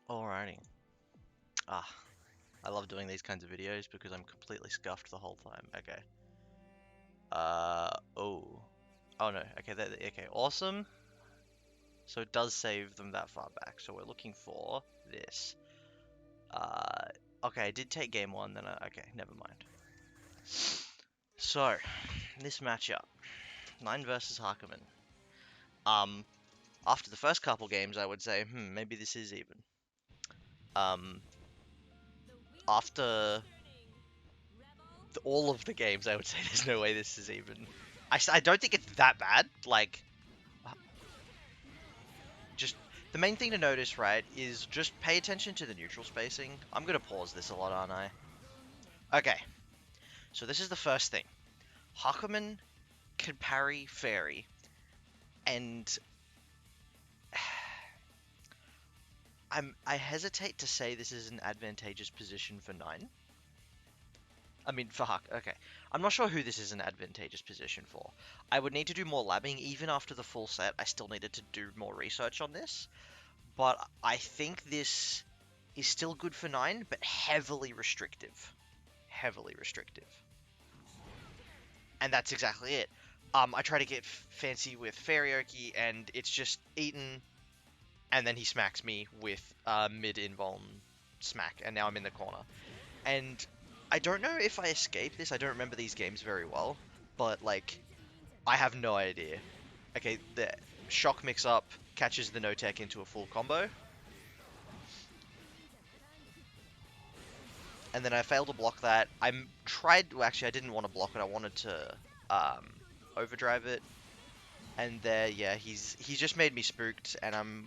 Alrighty. Ah, I love doing these kinds of videos because I'm completely scuffed the whole time. Okay. Oh. Oh no. Okay, okay, awesome. So it does save them that far back. So we're looking for this. Okay, I did take game one, then okay, never mind. So, this matchup, 9 versus Hakumen. Um, After the first couple games, I would say, maybe this is even. Um, After all of the games, I would say there's no way this is even. I don't think it's that bad. Like, just the main thing to notice, right, is just pay attention to the neutral spacing. I'm gonna pause this a lot, aren't I? Okay, so this is the first thing. Hakumen can parry Fairy, and I hesitate to say this is an advantageous position for 9. I mean, for Huck, okay. I'm not sure who this is an advantageous position for. I would need to do more labbing. Even after the full set, I still needed to do more research on this. But I think this is still good for 9, but heavily restrictive. Heavily restrictive. And that's exactly it. I try to get fancy with Farioki, and it's just eaten, and then he smacks me with mid-invuln smack, and now I'm in the corner. And I don't know if I escape this. I don't remember these games very well, but like, I have no idea. Okay, the shock mix-up catches the no-tech into a full combo, and then I failed to block that. Well, actually, I didn't want to block it. I wanted to um, overdrive it, and there, yeah, he's just made me spooked, and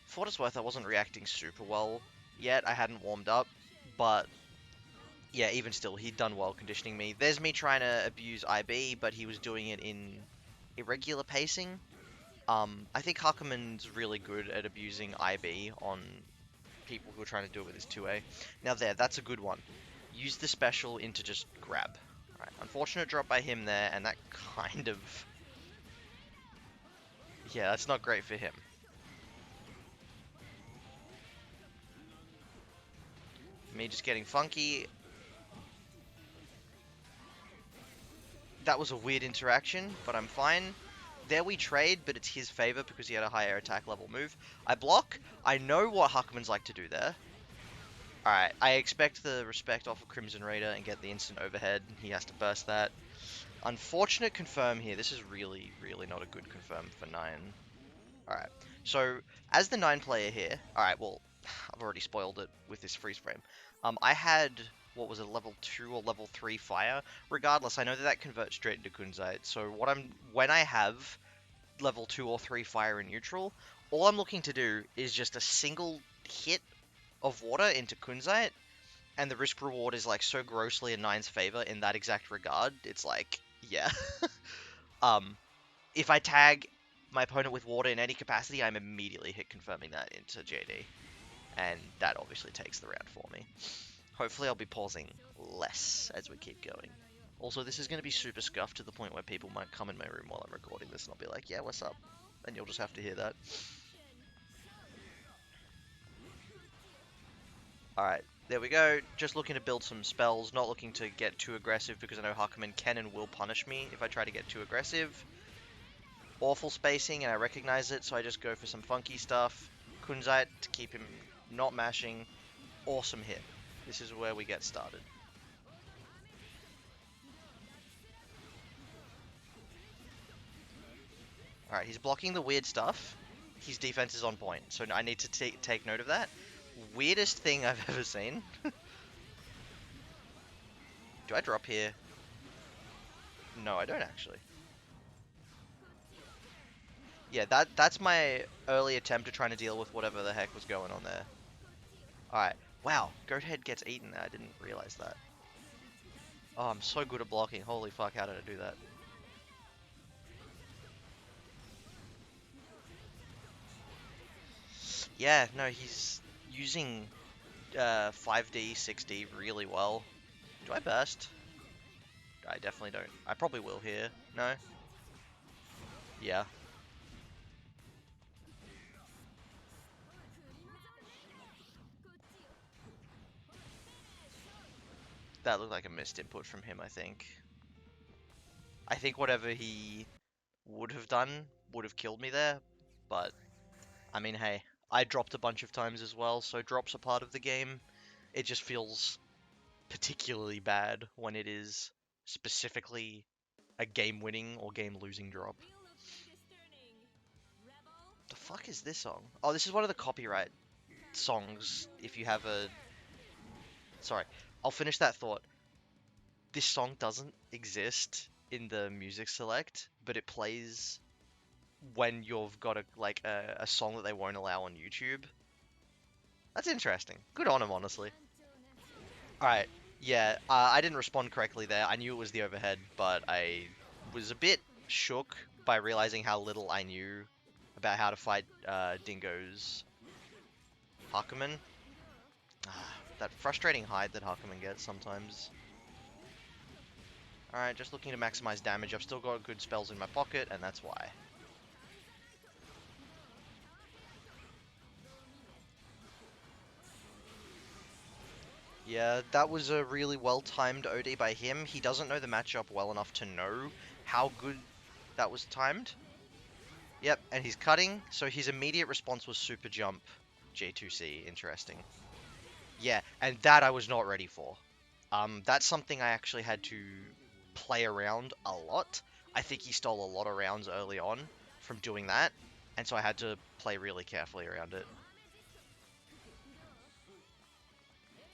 for what it's worth, I wasn't reacting super well yet. I hadn't warmed up, but yeah, even still, he'd done well conditioning me. There's me trying to abuse IB, but he was doing it in irregular pacing. I think Hakumen's really good at abusing IB on people who are trying to do it with his 2A. Now that's a good one. Use the special into just grab. Right, unfortunate drop by him there, and that kind of... Yeah, that's not great for him. Me just getting funky. That was a weird interaction, but I'm fine. There we trade, but it's his favor because he had a higher attack level move. I block. I know what Hakumen's like to do there. Alright, I expect the respect off of Crimson Raider and get the instant overhead. He has to burst that. Unfortunate confirm here. This is really, really not a good confirm for 9. Alright, so as the 9 player here... Alright, well, I've already spoiled it with this freeze frame. I had... What was it, level 2 or level 3 fire? Regardless, I know that converts straight into Kunzite. So when I have level 2 or 3 fire in neutral, all I'm looking to do is just a single hit of water into Kunzite, and the risk reward is like so grossly in 9's favor in that exact regard. It's like, yeah. If I tag my opponent with water in any capacity, I'm immediately hit confirming that into JD, and that obviously takes the round for me. Hopefully I'll be pausing less as we keep going. Also, this is going to be super scuffed to the point where people might come in my room while I'm recording this and I'll be like, yeah, what's up? And you'll just have to hear that. Alright, there we go. Just looking to build some spells, not looking to get too aggressive because I know Hakumen can and will punish me if I try to get too aggressive. Awful spacing and I recognize it, so I just go for some funky stuff. Kunzite to keep him not mashing. Awesome hit. This is where we get started. Alright, he's blocking the weird stuff. His defense is on point, so I need to take note of that. Weirdest thing I've ever seen. Do I drop here? No, I don't actually. Yeah, that's my early attempt at trying to deal with whatever the heck was going on there. Alright. Wow, Goathead gets eaten there. I didn't realize that. Oh, I'm so good at blocking. Holy fuck, how did I do that? Yeah, no, he's using 5D, 6D really well. Do I burst? I definitely don't. I probably will here. No? Yeah. That looked like a missed input from him, I think. I think whatever he would have done would have killed me there, but I mean, hey, I dropped a bunch of times as well, so drops are part of the game. It just feels particularly bad when it is specifically a game-winning or game-losing drop. The fuck is this song? Oh, this is one of the copyright songs. If you have a... Sorry, I'll finish that thought. This song doesn't exist in the music select, but it plays when you've got a song that they won't allow on YouTube. That's interesting. Good on him, honestly. Alright, yeah, I didn't respond correctly there. I knew it was the overhead, but I was a bit shook by realizing how little I knew about how to fight Dingo's Hakumen. That frustrating hide that Hakumen gets sometimes. Alright, just looking to maximize damage. I've still got good spells in my pocket, and that's why. Yeah, that was a really well-timed OD by him. He doesn't know the matchup well enough to know how good that was timed. Yep, and he's cutting, so his immediate response was super jump J2C. Interesting. Yeah, and that I was not ready for. That's something I actually had to play around a lot. I think he stole a lot of rounds early on from doing that, and so I had to play really carefully around it.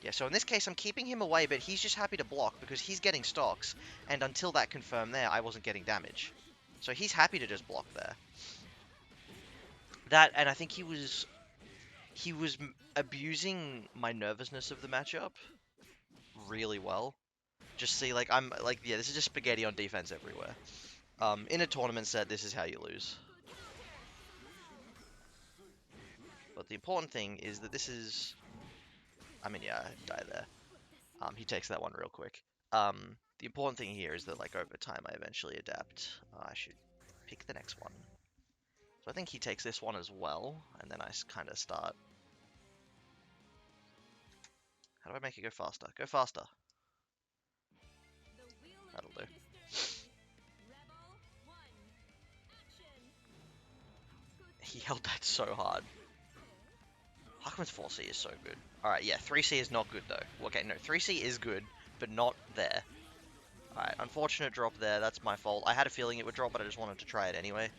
Yeah, so in this case, I'm keeping him away, but he's just happy to block because he's getting stocks, and until that confirmed there, I wasn't getting damage. So he's happy to just block there. That, and I think he was abusing my nervousness of the matchup really well. Just see, like, I'm, like, yeah, this is just spaghetti on defense everywhere. In a tournament set, this is how you lose. But the important thing is that this is... I mean, yeah, I die there. He takes that one real quick. The important thing here is that, like, over time, I eventually adapt. I should pick the next one. So I think he takes this one as well, and then I kind of start... How do I make it go faster? Go faster. That'll do. He held that so hard. Hakumen's 4C is so good. Alright, yeah, 3C is not good, though. Okay, no, 3C is good, but not there. Alright, unfortunate drop there. That's my fault. I had a feeling it would drop, but I just wanted to try it anyway.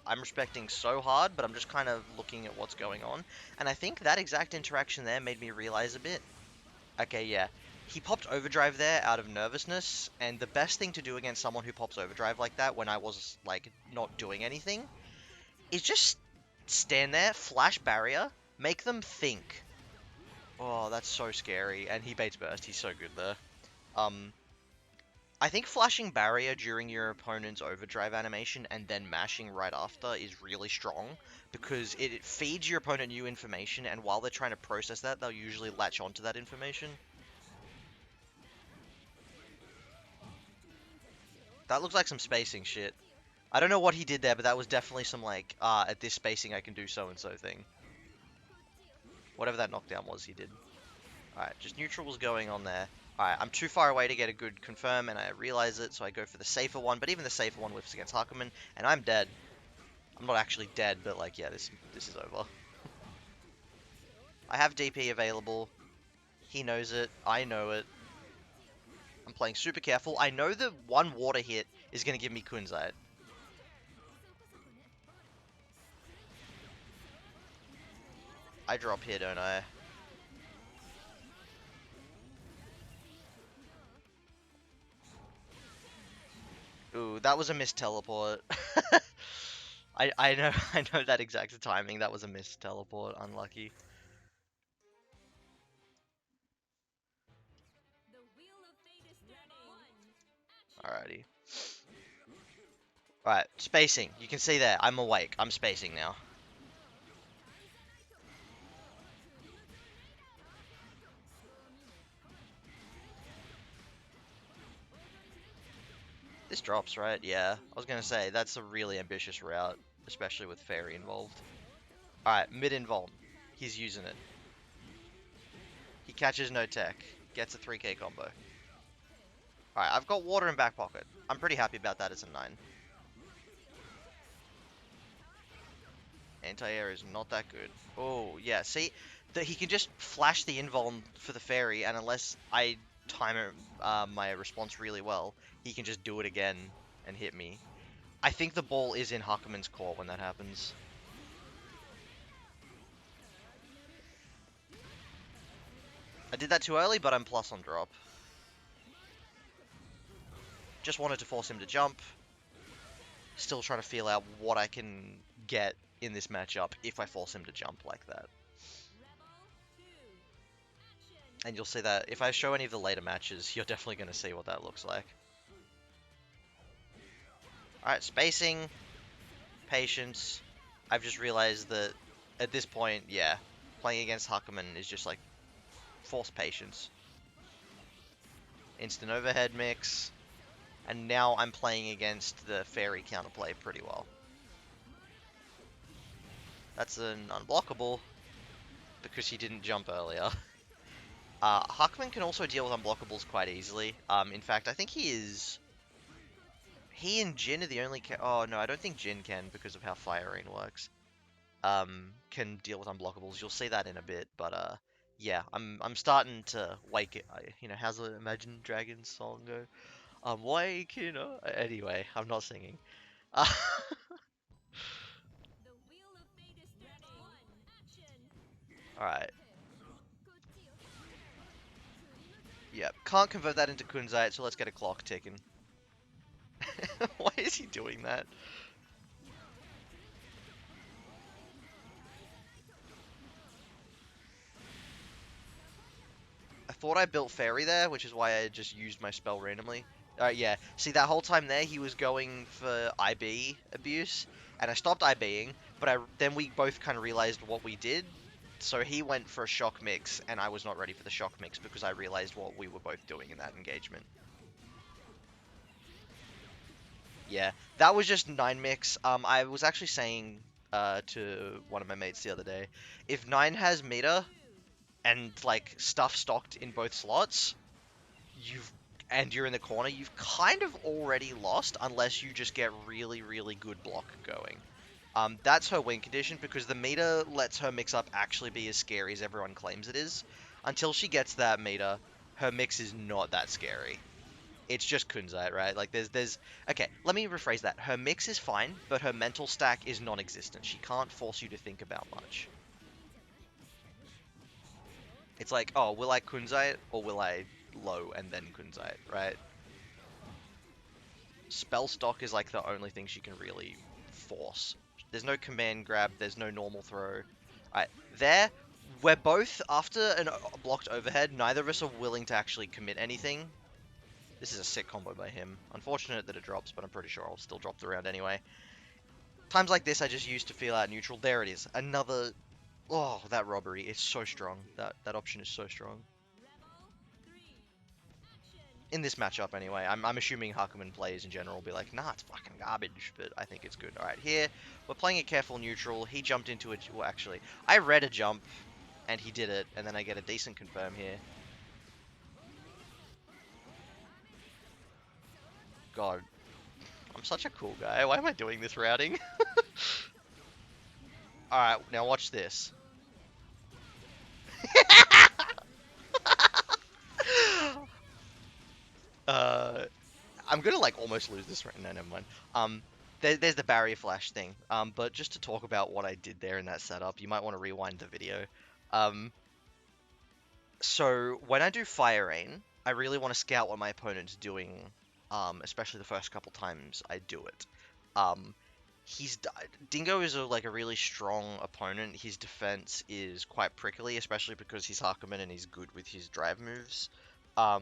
I'm respecting so hard, but I'm just kind of looking at what's going on. And I think that exact interaction there made me realize a bit. Okay, yeah. He popped overdrive there out of nervousness, and the best thing to do against someone who pops overdrive like that when I was, like, not doing anything is just stand there, flash barrier, make them think. Oh, that's so scary. And he baits burst. He's so good there. I think flashing barrier during your opponent's overdrive animation and then mashing right after is really strong because it feeds your opponent new information, and while they're trying to process that, they'll usually latch onto that information. That looks like some spacing shit. I don't know what he did there, but that was definitely some, like, at this spacing I can do so-and-so thing. Whatever that knockdown was, he did. Alright, just neutral was going on there. Alright, I'm too far away to get a good confirm, and I realize it, so I go for the safer one, but even the safer one whiffs against Hakumen, and I'm dead. I'm not actually dead, but, like, yeah, this is over. I have DP available. He knows it. I know it. I'm playing super careful. I know that one water hit is going to give me Kunzite. I drop here, don't I? Ooh, that was a missed teleport. I know I know that exact timing. That was a missed teleport. Unlucky. Alrighty. Alright, spacing. You can see there. I'm awake. I'm spacing now. This drops, right? Yeah. I was gonna say, that's a really ambitious route, especially with Fairy involved. Alright, mid-invuln. He's using it. He catches no tech. Gets a 3k combo. Alright, I've got water in back pocket. I'm pretty happy about that as a 9. Anti-air is not that good. Oh, yeah, see? That he can just flash the invuln for the fairy, and unless I time my response really well, he can just do it again and hit me. I think the ball is in Hakumen's core when that happens. I did that too early, but I'm plus on drop. Just wanted to force him to jump. Still trying to feel out what I can get in this matchup if I force him to jump like that. And you'll see that if I show any of the later matches, you're definitely going to see what that looks like. Alright, spacing, patience. I've just realized that at this point, yeah, playing against Hakumen is just like force patience. Instant overhead mix. And now I'm playing against the fairy counterplay pretty well. That's an unblockable because he didn't jump earlier. Hakumen can also deal with unblockables quite easily. In fact, I think he is... He and Jin are the only... Oh, no, I don't think Jin can because of how Fire Rain works. Can deal with unblockables. You'll see that in a bit, but, yeah, I'm starting to wake it. You know, how's the Imagine Dragons song go? I'm waking up. Anyway, I'm not singing. Alright. Yep, can't convert that into Kunzite, so let's get a clock ticking. Why is he doing that? I thought I built Fairy there, which is why I just used my spell randomly. Yeah. See, that whole time there, he was going for IB abuse, and I stopped IBing, but then we both kind of realized what we did. So he went for a shock mix, and I was not ready for the shock mix because I realized what we were both doing in that engagement. Yeah, that was just 9 mix. I was actually saying to one of my mates the other day, if 9 has meter and like stuff stocked in both slots, you've and you're in the corner, you've kind of already lost unless you just get really, really good block going. That's her win condition because the meter lets her mix up actually be as scary as everyone claims it is. Until she gets that meter, her mix is not that scary. It's just Kunzite, right? Like there's okay, let me rephrase that. Her mix is fine, but her mental stack is non-existent. She can't force you to think about much. It's like, oh, will I Kunzite or will I low and then Kunzite, right? Spell stock is like the only thing she can really force. There's no command grab, there's no normal throw. Alright, there, we're both, after a blocked overhead, neither of us are willing to actually commit anything. This is a sick combo by him. Unfortunate that it drops, but I'm pretty sure I'll still drop the round anyway. Times like this, I just use to feel out neutral. There it is. Another... Oh, that robbery. It's so strong. That option is so strong. In this matchup, anyway. I'm assuming Hakumen players in general will be like, nah, it's fucking garbage, but I think it's good. Alright, here, we're playing a careful neutral. He jumped into it. Well, actually, I read a jump, and he did it, and then I get a decent confirm here. God, I'm such a cool guy. Why am I doing this routing? Alright, now watch this. uh, I'm gonna like almost lose this right. No, never mind. There's the barrier flash thing. But just to talk about what I did there in that setup, you might want to rewind the video. Um, so when I do Fire Rain, I really want to scout what my opponent's doing. Especially the first couple times I do it. Um, Dingo is like a really strong opponent. His defense is quite prickly, especially because he's Hakumen and he's good with his drive moves. Um,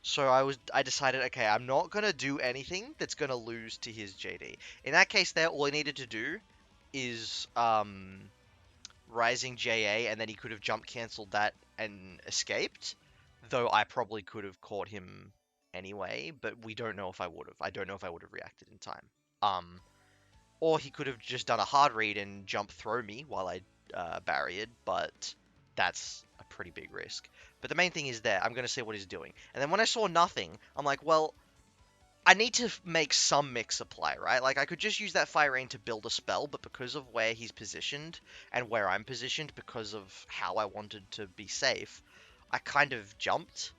so I decided, okay, I'm not gonna do anything that's gonna lose to his JD. In that case, there, all I needed to do is Rising JA, and then he could have jump cancelled that and escaped. Though I probably could have caught him anyway, but we don't know if I would have. I don't know if I would have reacted in time. Um, Or he could have just done a hard read and jump throw me while I barriered, but that's a pretty big risk. But the main thing is there. I'm going to see what he's doing. And then when I saw nothing, I'm like, well, I need to make some mix apply, right? Like, I could just use that Fire Rain to build a spell, but because of where he's positioned and where I'm positioned, because of how I wanted to be safe, I kind of jumped.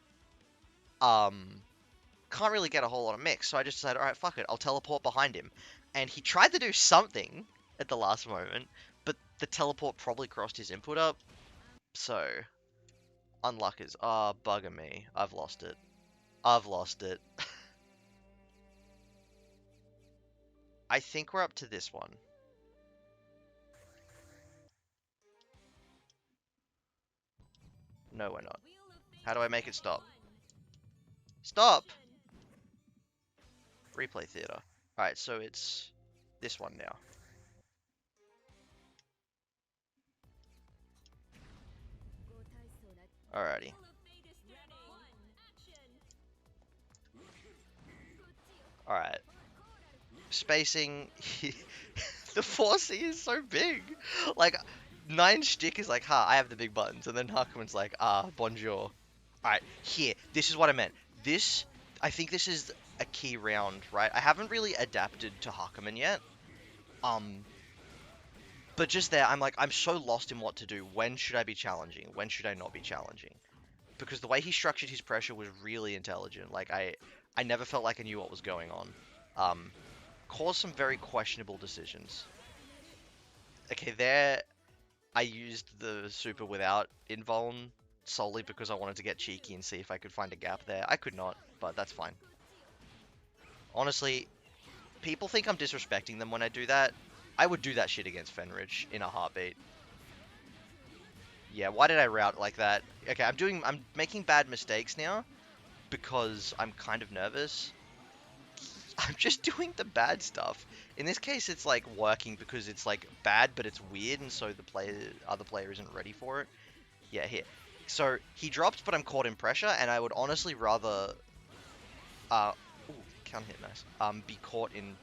Can't really get a whole lot of mix, so I just decided, alright, fuck it, I'll teleport behind him. And he tried to do something at the last moment, but the teleport probably crossed his input up, so... Unluckers. Ah, bugger me. I've lost it. I've lost it. I think we're up to this one. No, we're not. How do I make it stop? Stop! Replay theater. Alright, so it's this one now. Alrighty. Alright. Spacing. The 4C is so big. Like, 9 shtick is like, ha, I have the big buttons. And then Hakumen's like, ah, bonjour. Alright, here. This is what I meant. This, I think this is a key round, right? I haven't really adapted to Hakumen yet. But just there, I'm like, I'm so lost in what to do. When should I be challenging? When should I not be challenging? Because the way he structured his pressure was really intelligent. Like, I never felt like I knew what was going on. Caused some very questionable decisions. Okay, there, I used the super without invuln solely because I wanted to get cheeky and see if I could find a gap there. I could not, but that's fine. Honestly, people think I'm disrespecting them when I do that. I would do that shit against Fenrich in a heartbeat. Yeah, why did I route like that? Okay, I'm making bad mistakes now because I'm kind of nervous. I'm just doing the bad stuff. In this case, it's like working because it's like bad, but it's weird, and so the other player isn't ready for it. Yeah, here. So he dropped, but I'm caught in pressure, and I would honestly rather, ooh, count hit, nice. Be caught in,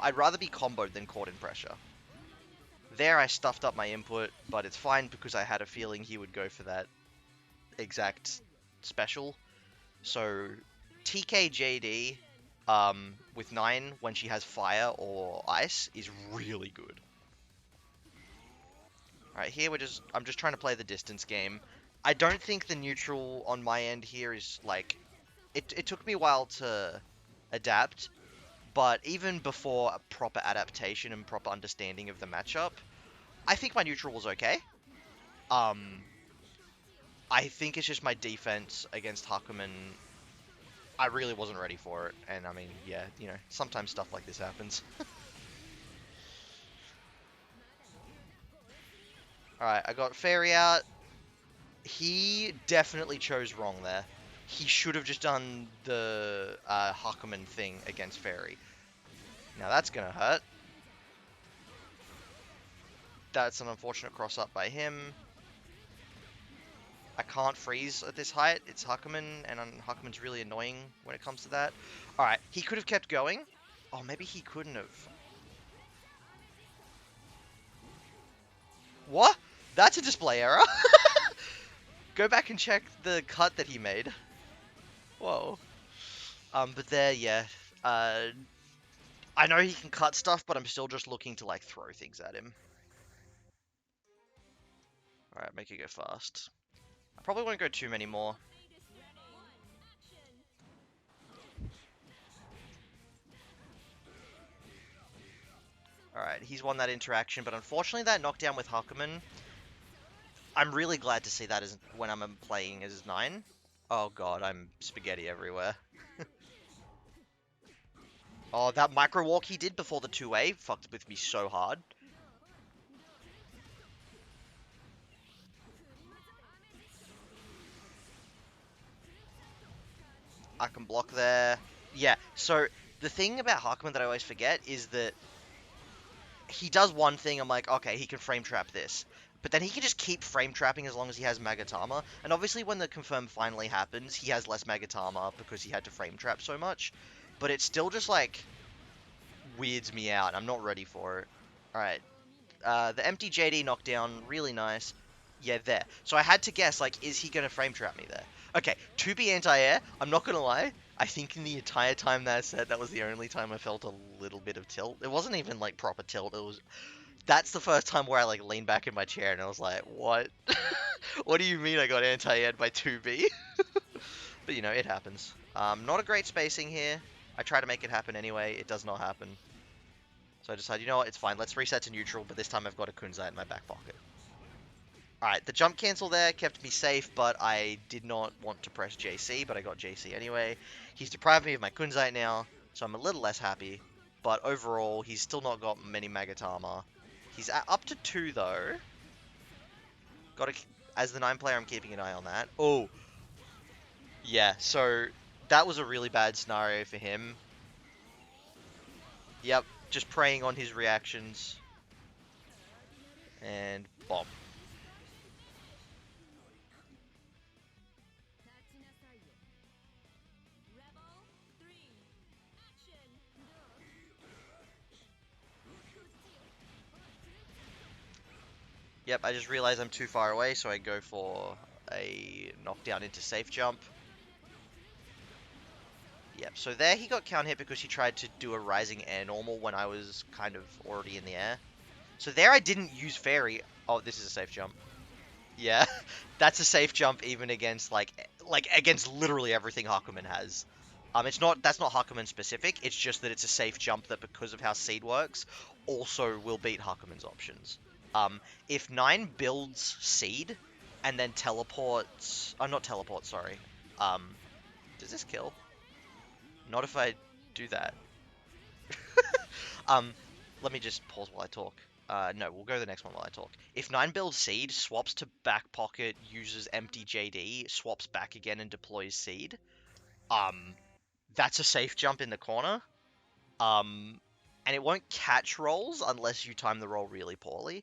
I'd rather be comboed than caught in pressure. There, I stuffed up my input, but it's fine because I had a feeling he would go for that exact special. So TKJD with 9 when she has fire or ice is really good. Alright, here I'm just trying to play the distance game. I don't think the neutral on my end here is like, it took me a while to adapt, but even before a proper adaptation and proper understanding of the matchup, I think my neutral was okay. I think it's just my defense against Hakumen. I really wasn't ready for it, and I mean, yeah, you know, sometimes stuff like this happens. Alright, I got Fairy out. He definitely chose wrong there. He should have just done the Hakumen thing against Fairy. Now that's gonna hurt. That's an unfortunate cross-up by him. I can't freeze at this height. It's Hakumen, and Hakumen's really annoying when it comes to that. Alright, he could have kept going. Oh, maybe he couldn't have. What? That's a display error? Go back and check the cut that he made. Whoa. But there, yeah. I know he can cut stuff, but I'm still just looking to, like, throw things at him. Alright, make it go fast. I probably won't go too many more. Alright, he's won that interaction, but unfortunately that knockdown with Hakumen, I'm really glad to see that as when I'm playing as 9. Oh god, I'm spaghetti everywhere. Oh, that micro walk he did before the 2A fucked with me so hard. I can block there. Yeah, so the thing about Hakumen that I always forget is that he does one thing, I'm like, okay, he can frame trap this. But then he can just keep frame trapping as long as he has Magatama. And obviously when the confirm finally happens, he has less Magatama because he had to frame trap so much. But it's still just like weirds me out. I'm not ready for it. Alright. The empty JD knockdown, really nice. Yeah, there. So I had to guess, like, is he going to frame trap me there? Okay, to be anti-air, I'm not going to lie, I think in the entire time that I said, that was the only time I felt a little bit of tilt. It wasn't even, like, proper tilt. It was... That's the first time where I, like, leaned back in my chair and I was like, what? What do you mean I got anti-aired by 2B? But, you know, it happens. Not a great spacing here. I try to make it happen anyway. It does not happen. So I decided, you know what, it's fine. Let's reset to neutral, but this time I've got a Kunzai in my back pocket. Alright, the jump cancel there kept me safe, but I did not want to press JC, but I got JC anyway. He's deprived me of my Kunzite now, so I'm a little less happy. But overall, he's still not got many Magatama. He's up to 2, though. As the 9 player, I'm keeping an eye on that. Oh, yeah, so that was a really bad scenario for him. Yep, just preying on his reactions. And bomb. Yep, I just realized I'm too far away, so I go for a knockdown into safe jump. Yep, so there he got count hit because he tried to do a rising air normal when I was kind of already in the air. So there I didn't use fairy. Oh, this is a safe jump. Yeah, that's a safe jump even against like against literally everything Hakumen has. That's not Hakumen specific. It's just that it's a safe jump that because of how seed works, also will beat Hakumen's options. If 9 builds seed and then teleports, not teleport, sorry. Does this kill? Not if I do that. Let me just pause while I talk. No, we'll go to the next one while I talk. If 9 builds seed, swaps to back pocket, uses empty JD, swaps back again and deploys seed. That's a safe jump in the corner. And it won't catch rolls unless you time the roll really poorly,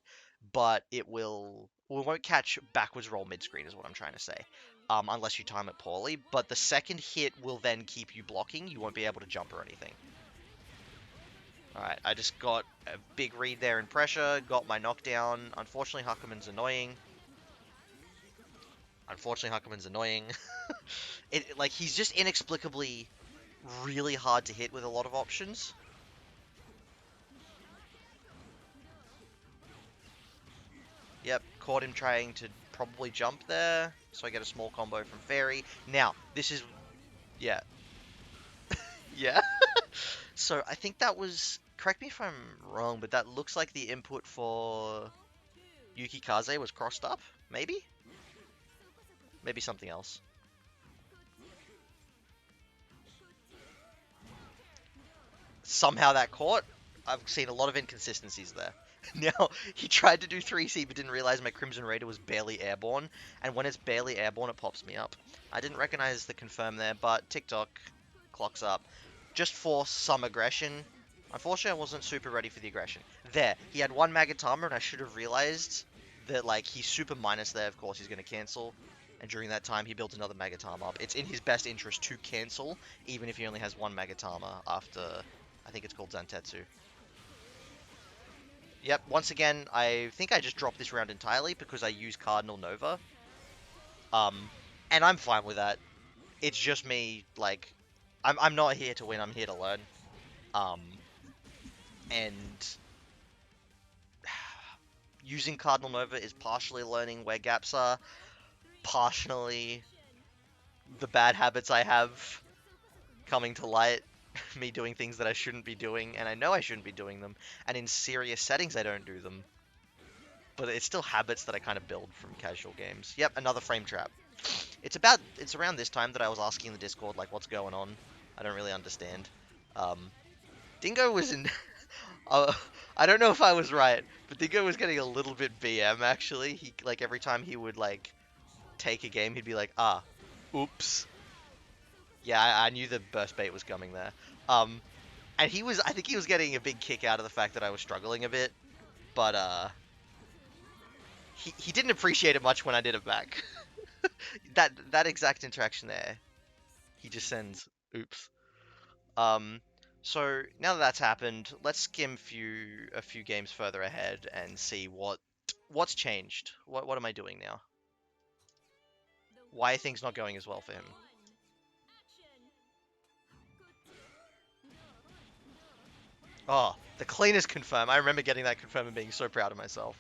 but it won't catch backwards roll mid-screen is what I'm trying to say. Unless you time it poorly, but the second hit will then keep you blocking, you won't be able to jump or anything. Alright, I just got a big read there in pressure, got my knockdown. Unfortunately, Hakumen's annoying. He's just inexplicably really hard to hit with a lot of options. Yep, caught him trying to probably jump there, so I get a small combo from Fairy. Now, this is... Yeah. Yeah. So, I think that was... Correct me if I'm wrong, but that looks like the input for Yukikaze was crossed up? Maybe? Maybe something else. Somehow that caught. I've seen a lot of inconsistencies there. Now, he tried to do 3C but didn't realize my Crimson Raider was barely airborne, and when it's barely airborne, it pops me up. I didn't recognize the confirm there, but TikTok clocks up. Just for some aggression. Unfortunately, I wasn't super ready for the aggression. There, he had 1 Magatama, and I should have realized that, like, he's super minus there, of course he's going to cancel. And during that time, he built another Magatama up. It's in his best interest to cancel, even if he only has 1 Magatama after, I think it's called Zantetsu. Yep, once again, I think I just dropped this round entirely because I use Cardinal Nova. And I'm fine with that. It's just me, like, I'm not here to win, I'm here to learn. And using Cardinal Nova is partially learning where gaps are, partially the bad habits I have coming to light, me doing things that I shouldn't be doing, and I know I shouldn't be doing them, and in serious settings I don't do them. But it's still habits that I kind of build from casual games. Yep, another frame trap. It's around this time that I was asking the Discord, like, what's going on? I don't really understand. Dingo was in... I don't know if I was right, but Dingo was getting a little bit BM, actually. He, like, every time he would, like, take a game, he'd be like, oops. Yeah, I knew the burst bait was coming there. And I think he was getting a big kick out of the fact that I was struggling a bit, but, he didn't appreciate it much when I did it back. That exact interaction there, he just sends, oops. So now that that's happened, let's skim a few games further ahead and see what's changed. What am I doing now? Why are things not going as well for him? Oh, the cleanest confirm. I remember getting that confirm and being so proud of myself.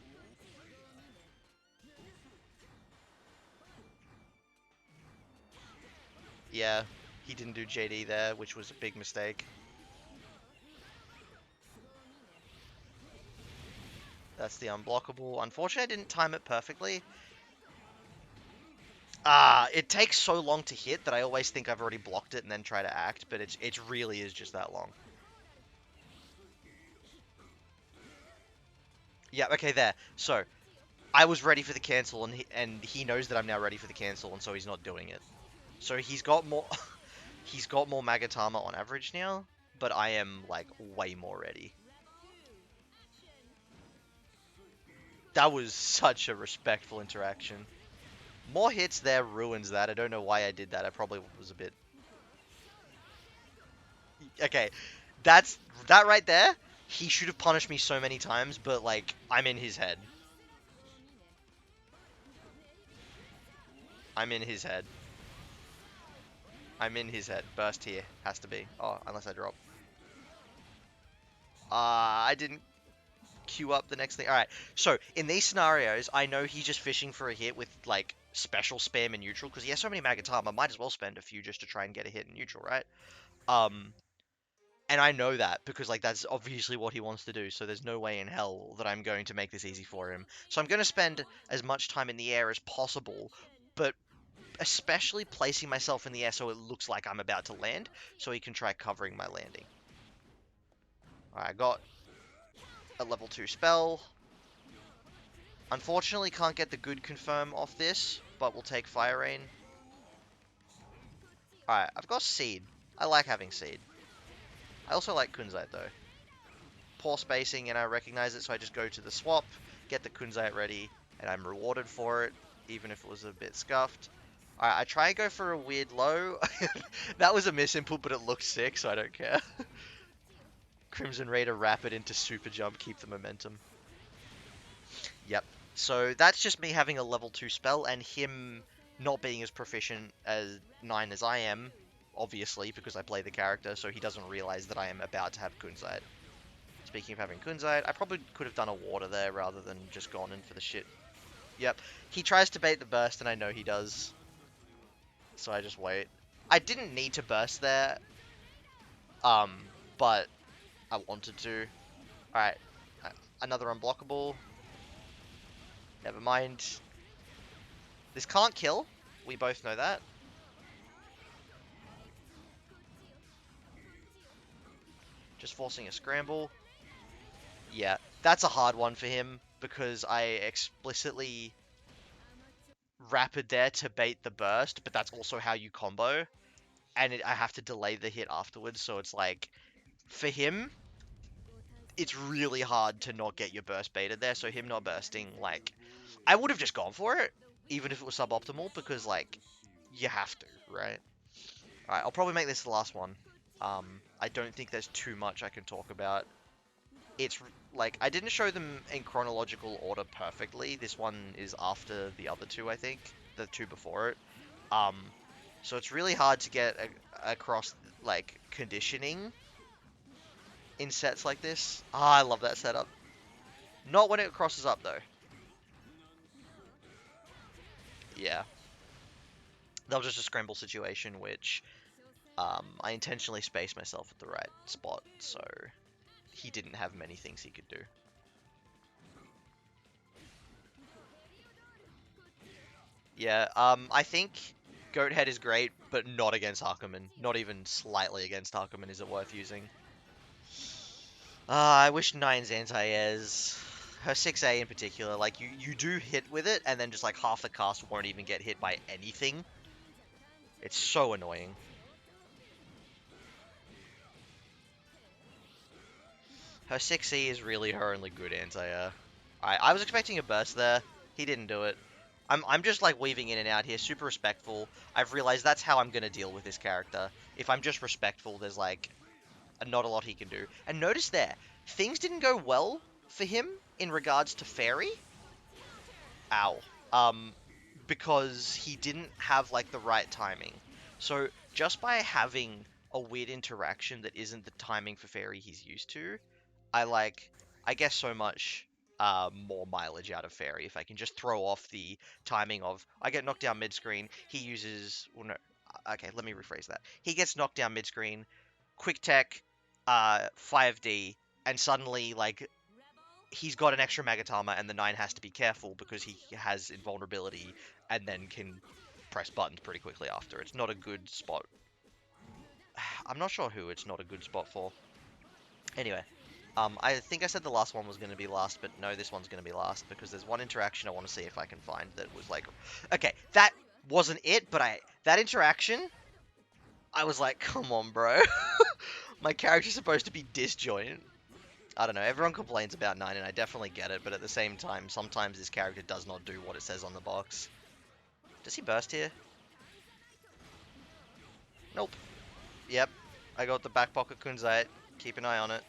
Yeah, he didn't do JD there, which was a big mistake. That's the unblockable. Unfortunately, I didn't time it perfectly. It takes so long to hit that I always think I've already blocked it and then try to act, but it really is just that long. Yeah, okay, there. So, I was ready for the cancel, and he knows that I'm now ready for the cancel, and so he's not doing it. So he's got more he's got more Magatama on average now, but I am like way more ready. That was such a respectful interaction. More hits there ruins that. I don't know why I did that. I probably was a bit okay. That's that right there. He should have punished me so many times, but like I'm in his head. I'm in his head. I'm in his head. Burst here has to be. Oh, unless I drop. I didn't queue up the next thing. All right. So in these scenarios, I know he's just fishing for a hit with like special spam in neutral because he has so many Magatama. I might as well spend a few just to try and get a hit in neutral, right? Um, and I know that because like that's obviously what he wants to do. So there's no way in hell that I'm going to make this easy for him. So I'm going to spend as much time in the air as possible, but especially placing myself in the air so it looks like I'm about to land, so he can try covering my landing. All right, I got a level 2 spell. Unfortunately, can't get the good confirm off this, but we'll take Fire Rain. Alright, I've got Seed. I like having Seed. I also like Kunzite, though. Poor spacing, and I recognize it, so I just go to the swap, get the Kunzite ready, and I'm rewarded for it, even if it was a bit scuffed. Alright, I try and go for a weird low. That was a misinput, but it looked sick, so I don't care. Crimson Raider Rapid into Super Jump, keep the momentum. Yep. So that's just me having a level 2 spell and him not being as proficient as 9 as I am, obviously, because I play the character, so he doesn't realize that I am about to have Kunzite. Speaking of having Kunzite, I probably could have done a water there rather than just gone in for the shit. Yep. He tries to bait the burst, and I know he does. So I just wait. I didn't need to burst there, um, but I wanted to. Alright. Another unblockable. Never mind. This can't kill. We both know that. Just forcing a scramble. Yeah, that's a hard one for him because I explicitly rapid there to bait the burst, but that's also how you combo, and I have to delay the hit afterwards, so it's like, for him, it's really hard to not get your burst baited there, so him not bursting, like, I would have just gone for it, even if it was suboptimal, because, like, you have to, right? Alright, I'll probably make this the last one. I don't think there's too much I can talk about. It's like I didn't show them in chronological order perfectly. This one is after the other two, I think, the two before it. Um, so it's really hard to get across like conditioning in sets like this. Ah, I love that setup. Not when it crosses up though. Yeah, that was just a scramble situation, which I intentionally spaced myself at the right spot, so he didn't have many things he could do. Yeah, I think Goathead is great, but not against Hakumen. Not even slightly against Hakumen is it worth using. I wish Nine's anti-airs. Her 6A in particular, like, you do hit with it, and then just, like, half the cast won't even get hit by anything. It's so annoying. Her 6E is really her only good anti-air. I was expecting a burst there. He didn't do it. I'm just like weaving in and out here, super respectful. I've realized that's how I'm gonna deal with this character. If I'm just respectful, there's like and not a lot he can do. And notice there, things didn't go well for him in regards to Fairy. Ow. Um, because he didn't have like the right timing. So just by having a weird interaction that isn't the timing for Fairy he's used to, I guess so much more mileage out of Fairy if I can just throw off the timing of I get knocked down mid screen. He uses well, no, okay, let me rephrase that. He gets knocked down mid screen, quick tech, 5D, and suddenly like he's got an extra Magatama, and the 9 has to be careful because he has invulnerability and then can press buttons pretty quickly after. It's not a good spot. I'm not sure who it's not a good spot for. Anyway, I think I said the last one was going to be last, but no, this one's going to be last because there's one interaction I want to see if I can find that was like, okay, that wasn't it, but that interaction, I was like, come on, bro. My character's supposed to be disjoint. I don't know, everyone complains about 9, and I definitely get it, but at the same time, sometimes this character does not do what it says on the box. Does he burst here? Nope. Yep. I got the back pocket Kunzite. Keep an eye on it.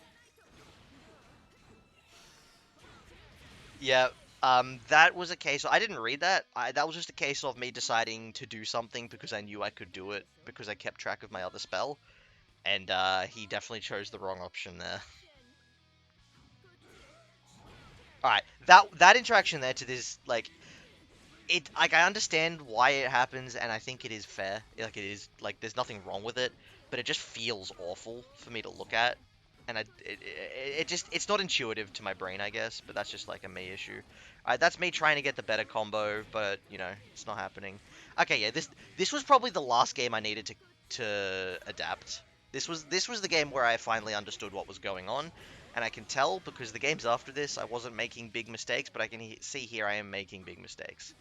Yeah, that was a case of, I didn't read that. That was just a case of me deciding to do something because I knew I could do it, because I kept track of my other spell, and he definitely chose the wrong option there. Alright, that interaction there to this, like, I understand why it happens, and I think it is fair. Like, it is, like, there's nothing wrong with it, but it just feels awful for me to look at. And it's not intuitive to my brain, I guess, but that's just, like, a me issue. That's me trying to get the better combo, but, you know, it's not happening. Okay, yeah, this was probably the last game I needed to adapt. This was the game where I finally understood what was going on, and I can tell, because the games after this, I wasn't making big mistakes, but I can see here I am making big mistakes.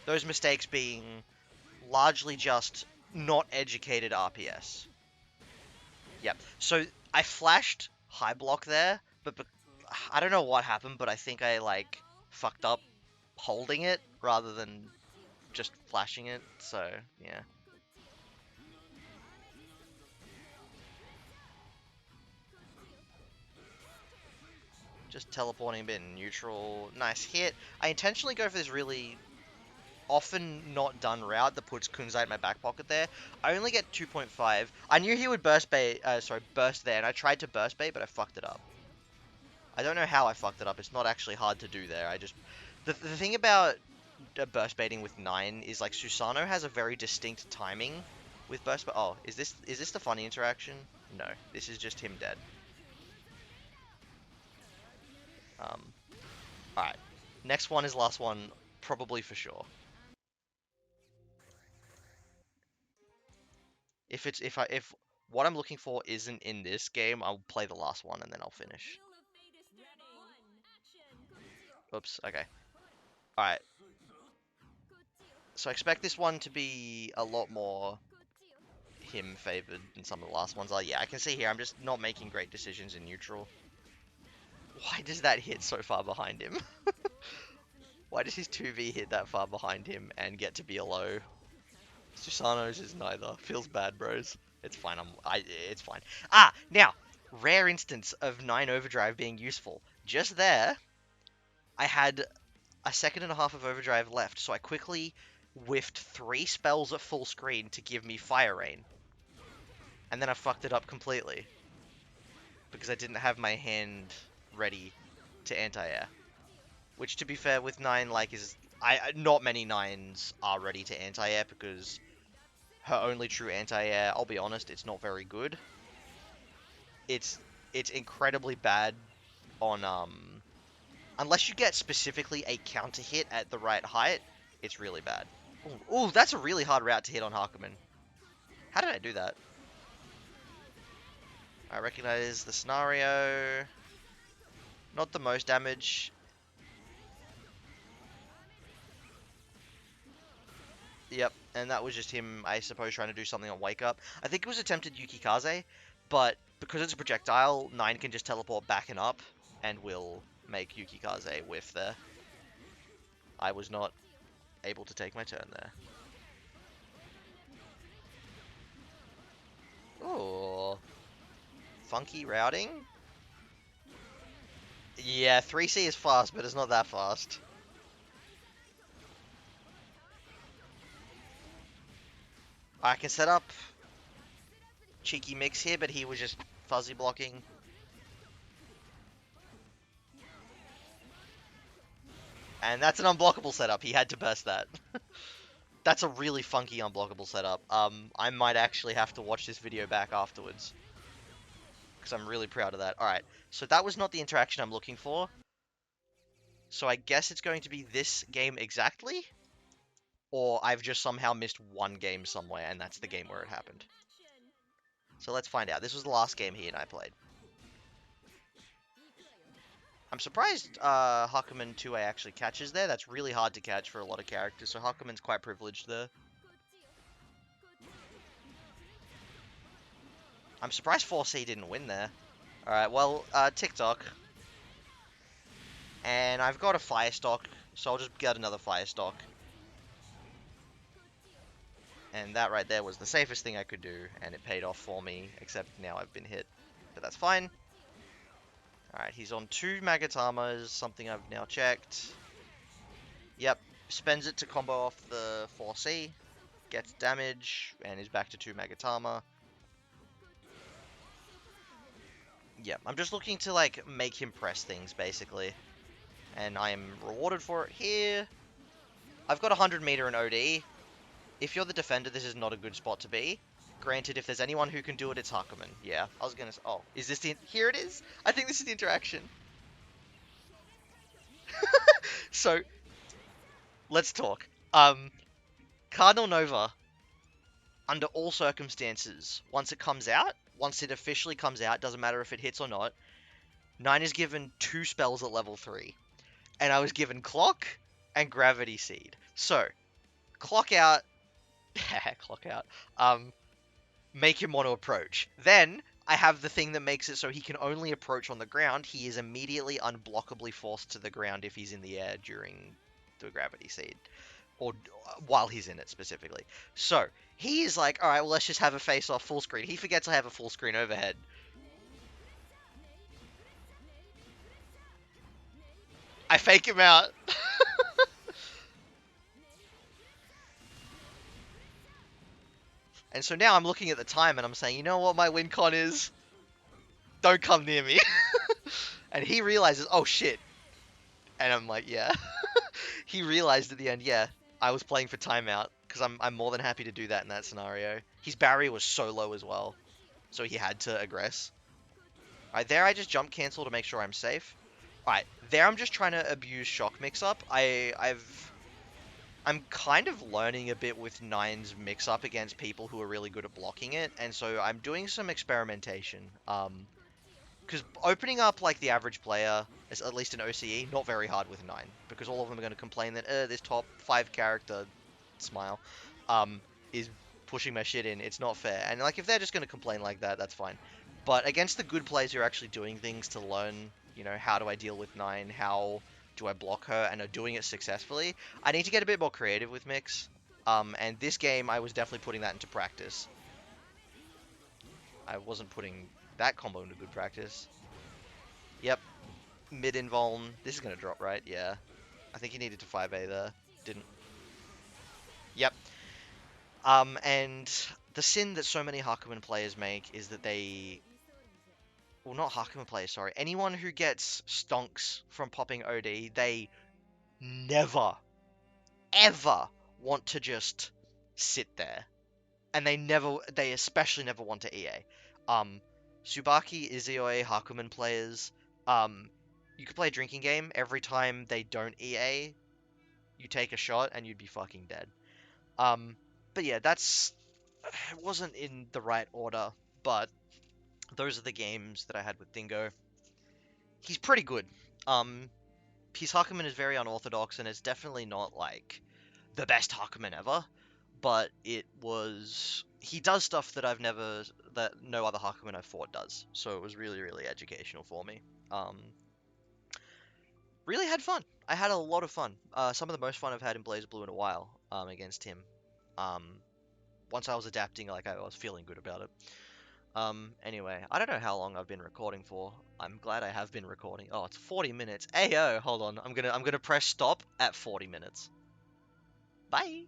Those mistakes being largely just not educated RPS. Yep. So I flashed high block there, but I don't know what happened, but I think I like fucked up holding it rather than just flashing it. So yeah. Just teleporting a bit in neutral. Nice hit. I intentionally go for this really often not done route that puts Kunzite in my back pocket there. I only get 2.5. I knew he would burst there, and I tried to burst bait, but I fucked it up. I don't know how I fucked it up. It's not actually hard to do there. The thing about burst baiting with 9 is like Susano has a very distinct timing with burst. Oh, is this the funny interaction? No, this is just him dead. All right. Next one is last one, probably for sure. If what I'm looking for isn't in this game, I'll play the last one and then I'll finish. Oops. Okay. All right. So I expect this one to be a lot more him favored than some of the last ones are. Yeah, I can see here I'm just not making great decisions in neutral. Why does that hit so far behind him? Why does his 2v hit that far behind him and get to be a low? Susano's is neither. Feels bad, bros. It's fine. It's fine. Ah, now, rare instance of 9 overdrive being useful. Just there, I had a second and a half of overdrive left, so I quickly whiffed 3 spells at full screen to give me Fire Rain. And then I fucked it up completely. Because I didn't have my hand ready to anti-air. Which, to be fair, with 9, like, not many 9s are ready to anti-air, because her only true anti-air, I'll be honest, it's not very good. It's incredibly bad on, unless you get specifically a counter hit at the right height, it's really bad. Ooh, that's a really hard route to hit on Hakumen. How did I do that? I recognize the scenario. Not the most damage. Yep, and that was just him, I suppose, trying to do something on Wake Up. I think it was attempted Yukikaze, but because it's a projectile, 9 can just teleport back and up, and will make Yukikaze whiff there. I was not able to take my turn there. Oh, funky routing? Yeah, 3C is fast, but it's not that fast. I can set up cheeky mix here, but he was just fuzzy blocking. And that's an unblockable setup. He had to burst that. That's a really funky unblockable setup. I might actually have to watch this video back afterwards, because I'm really proud of that. Alright, so that was not the interaction I'm looking for. So I guess it's going to be this game exactly? Or I've just somehow missed one game somewhere, and that's the game where it happened. So let's find out. This was the last game he and I played. I'm surprised Hakumen 2A actually catches there. That's really hard to catch for a lot of characters, so Hakumen's quite privileged there. I'm surprised 4C didn't win there. Alright, well, TikTok. And I've got a Fire Stock, so I'll just get another Fire Stock. And that right there was the safest thing I could do, and it paid off for me, except now I've been hit. But that's fine. Alright, he's on 2 Magatamas, something I've now checked. Yep, spends it to combo off the 4C, gets damage, and is back to 2 Magatama. Yep, I'm just looking to, like, make him press things, basically. And I am rewarded for it here. I've got 100 meter in OD. If you're the defender, this is not a good spot to be. Granted, if there's anyone who can do it, it's Hakumen. Yeah, I was gonna... Oh, is this the... Here it is! I think this is the interaction. So, let's talk. Cardinal Nova, under all circumstances, once it officially comes out, doesn't matter if it hits or not, 9 is given 2 spells at level 3. And I was given Clock and Gravity Seed. So, Clock out... Clock out. Make him want to approach. Then, I have the thing that makes it so he can only approach on the ground. He is immediately unblockably forced to the ground if he's in the air during the Gravity Seed. Or while he's in it, specifically. So, he is like, alright, well, let's just have a face-off full screen. He forgets I have a full screen overhead. I fake him out. And so now I'm looking at the time and I'm saying, you know what my win con is? Don't come near me. And he realizes, oh shit. And I'm like, yeah. He realized at the end, yeah, I was playing for timeout, because I'm more than happy to do that in that scenario. His barrier was so low as well, so he had to aggress. Alright, there I just jump cancel to make sure I'm safe. Alright, there I'm just trying to abuse shock mix-up. I'm kind of learning a bit with Nine's mix-up against people who are really good at blocking it, and so I'm doing some experimentation. Because opening up, like, the average player, at least in OCE, not very hard with 9. Because all of them are going to complain that, this top 5 character, smile, is pushing my shit in. It's not fair. And, like, if they're just going to complain like that, that's fine. But against the good players who are actually doing things to learn, you know, how do I deal with 9, how do I block her, and are doing it successfully, I need to get a bit more creative with mix. And this game, I was definitely putting that into practice. I wasn't putting that combo into good practice. Yep. Mid-invuln. This is going to drop, right? Yeah. I think he needed to 5A there. Didn't. Yep. And the sin that so many Hakumen players make is that they... Well, not Hakumen players, sorry. Anyone who gets stonks from popping OD, they never, ever want to just sit there. And they especially never want to EA. Tsubaki, Izioe, Hakumen players, you could play a drinking game. Every time they don't EA, you take a shot and you'd be fucking dead. But yeah, it wasn't in the right order, but those are the games that I had with Dingo. He's pretty good. His Hakumen is very unorthodox, and it's definitely not, like, the best Hakumen ever, but he does stuff that that no other Hakumen I've fought does, so it was really, really educational for me. Really had fun. I had a lot of fun. Some of the most fun I've had in BlazBlue in a while, against him. Once I was adapting, like, I was feeling good about it. Anyway, I don't know how long I've been recording for. I'm glad I have been recording. Oh, it's 40 minutes. Ayo, hold on. I'm gonna press stop at 40 minutes. Bye.